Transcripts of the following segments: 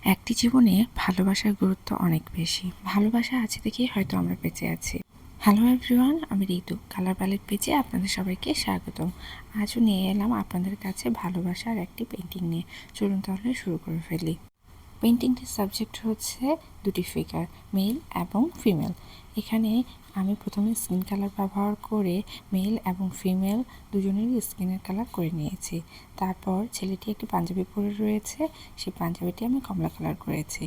একটি জীবনে ভালোবাসার গুরুত্ব অনেক বেশি। ভালোবাসা আছে দেখেই হয়তো আমরা বেঁচে আছি। হ্যালো এভরিওয়ান, আমি ঋতু কালার প্যালেট পেজে আপনাদের সবাইকে স্বাগতম। আজও নিয়ে এলাম আপনাদের কাছে ভালোবাসার একটি পেন্টিং নিয়ে। চলুন তাহলে শুরু করে ফেলি। পেন্টিংটির সাবজেক্ট হচ্ছে দুটি ফিগার, মেল এবং ফিমেল। এখানে আমি প্রথমে স্কিন কালার ব্যবহার করে মেল এবং ফিমেল দুজনেরই স্কিনের কালার করে নিয়েছি। তারপর ছেলেটি একটি পাঞ্জাবি পরে রয়েছে, সেই পাঞ্জাবিটি আমি কমলা কালার করেছি।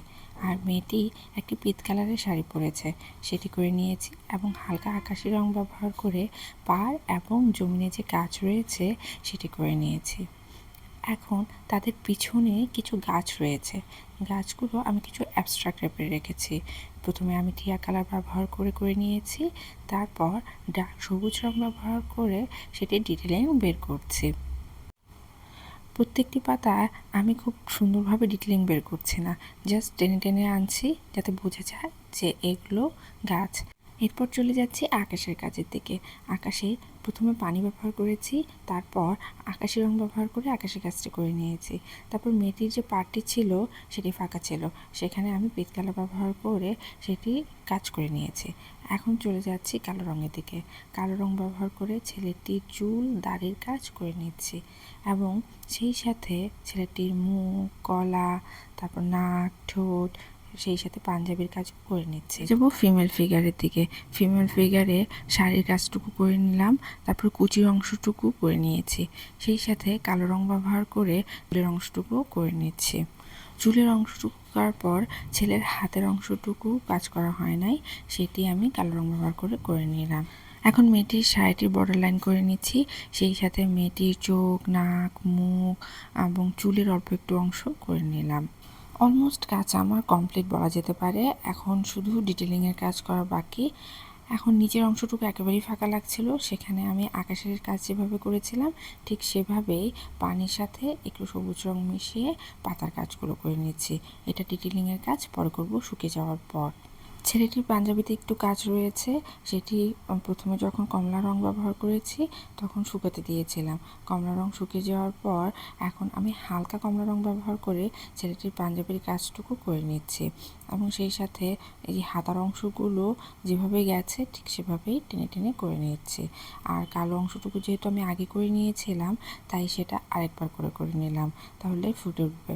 আর মেয়েটি একটি পিত কালারের শাড়ি পরেছে, সেটি করে নিয়েছি এবং হালকা আকাশি রং ব্যবহার করে পাড় এবং জমিনে যে গাছ রয়েছে সেটি করে নিয়েছি। এখন তাদের পিছনে কিছু গাছ রয়েছে, গাছগুলো আমি কিছু অ্যাবস্ট্রাক্ট টাইপের রেখেছি। প্রথমে আমি টিয়া কালার ব্যবহার করে নিয়েছি, তারপর ডার্ক সবুজ রং ব্যবহার করে সেটি ডিটেলিং বের করছি। প্রত্যেকটি পাতায় আমি খুব সুন্দরভাবে ডিটেলিং বের করছি না, জাস্ট টেনে টেনে আনছি যাতে বোঝা যায় যে এগুলো গাছ। এরপর চলে যাচ্ছি আকাশের কাজের দিকে। আকাশে প্রথমে পানি ব্যবহার করেছি, তারপর আকাশি রং ব্যবহার করে আকাশের কাজটি করে নিয়েছি। তারপর মেয়েটির যে পার্টটি ছিল সেটি ফাঁকা ছিল, সেখানে আমি পিত কালার ব্যবহার করে সেটি কাজ করে নিয়েছি। এখন চলে যাচ্ছি কালো রঙের দিকে। কালো রং ব্যবহার করে ছেলেটির চুল দাড়ির কাজ করে নিচ্ছি এবং সেই সাথে ছেলেটির মুখ, গলা, তারপর নাক, ঠোঁট, সেই সাথে পাঞ্জাবির কাজ করে নিচ্ছি। যাবো ফিমেল ফিগারের দিকে। ফিমেল ফিগারে শাড়ির কাজটুকু করে নিলাম, তারপর কুচির অংশটুকু করে নিয়েছি। সেই সাথে কালো রং ব্যবহার করে চুলের অংশটুকু করে নিচ্ছি। চুলের অংশটুকু করার পর ছেলের হাতের অংশটুকু কাজ করা হয় নাই, সেটি আমি কালো রং ব্যবহার করে নিলাম। এখন মেয়েটির শাড়িটির বর্ডার লাইন করে নিচ্ছি, সেই সাথে মেয়েটির চোখ, নাক, মুখ এবং চুলের অল্প একটু অংশ করে নিলাম। অলমোস্ট কাজ আমার কমপ্লিট বলা যেতে পারে। এখন শুধু ডিটেলিংয়ের কাজ করা বাকি। এখন নিচের অংশটুকু একেবারেই ফাঁকা লাগছিল, সেখানে আমি আকাশের কাজ যেভাবে করেছিলাম ঠিক সেভাবেই পানির সাথে একটু সবুজ রং মিশিয়ে পাতার কাজগুলো করে নিচ্ছি। এটা ডিটেলিংয়ের কাজ পরে করব শুকিয়ে যাওয়ার পর। ছেলেটির পাঞ্জাবিতে একটু কাজ রয়েছে, সেটি প্রথমে যখন কমলা রং ব্যবহার করেছি তখন শুকাতে দিয়েছিলাম। কমলা রং শুকিয়ে যাওয়ার পর এখন আমি হালকা কমলা রং ব্যবহার করে ছেলেটির পাঞ্জাবির কাজটুকু করে নিচ্ছি এবং সেই সাথে এই হাতার অংশগুলো যেভাবে গেছে ঠিক সেভাবেই টেনে টেনে করে নিচ্ছি। আর কালো অংশটুকু যেহেতু আমি আগে করে নিয়েছিলাম তাই সেটা আরেকবার করে নিলাম, তাহলে ফুটে উঠবে।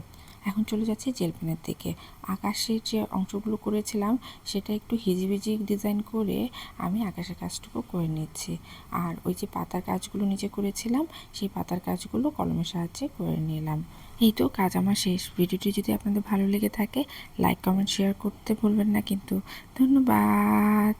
এখন চলে যাচ্ছি জেল পেনের দিকে। আকাশের যে অংশগুলো করেছিলাম সেটা একটু হিজিবিজি ডিজাইন করে আমি আকাশের কাজটুকু করে নিচ্ছি। আর ওই যে পাতার কাজগুলো নিচে করেছিলাম সেই পাতার কাজগুলো কলমের সাহায্যে করে নিলাম। এই তো কাজ আমার শেষ। ভিডিওটি যদি আপনাদের ভালো লেগে থাকে লাইক, কমেন্ট, শেয়ার করতে ভুলবেন না কিন্তু। ধন্যবাদ।